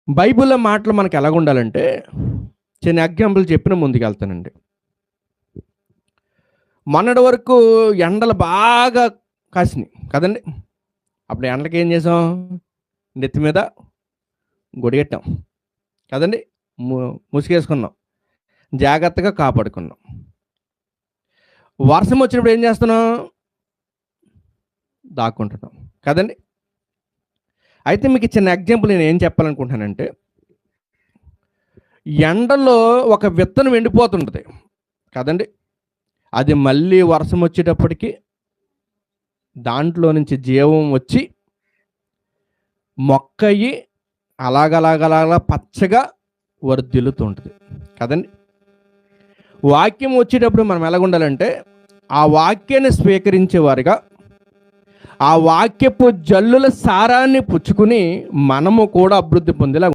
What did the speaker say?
బైబిల్‌లో మాటలు మనకు ఎలాగుండాలంటే, చిన్న ఎగ్జాంపుల్ చెప్పిన ముందుకెళ్తానండి. మొన్నటి వరకు ఎండలు బాగా కాసినాయి కదండీ! అప్పుడు ఎండలకి ఏం చేసాం? నెత్తి మీద గొడిగెట్టాం కదండీ! ము ముసుగేసుకున్నాం. జాగ్రత్తగా కాపాడుకున్నాం. వర్షం వచ్చినప్పుడు ఏం చేస్తున్నాం? దాక్కుంటున్నాం కదండీ! అయితే మీకు చిన్న ఎగ్జాంపుల్ నేను ఏం చెప్పాలనుకుంటున్నానంటే, ఎండలో ఒక విత్తనం ఎండిపోతుంటది కదండీ! అది మళ్ళీ వర్షం వచ్చేటప్పటికి దాంట్లో నుంచి జీవం వచ్చి మొక్కయ్యి అలాగలాగలాగా పచ్చగా వర్ధిల్లుతుంటది కదండీ! వాక్యం వచ్చేటప్పుడు మనం ఎలాగుండాలంటే, ఆ వాక్యాన్ని స్వీకరించేవారుగా, ఆ వాక్యపు జల్లుల సారాన్ని పుచ్చుకుని మనము కూడా అభివృద్ధి పొందేలా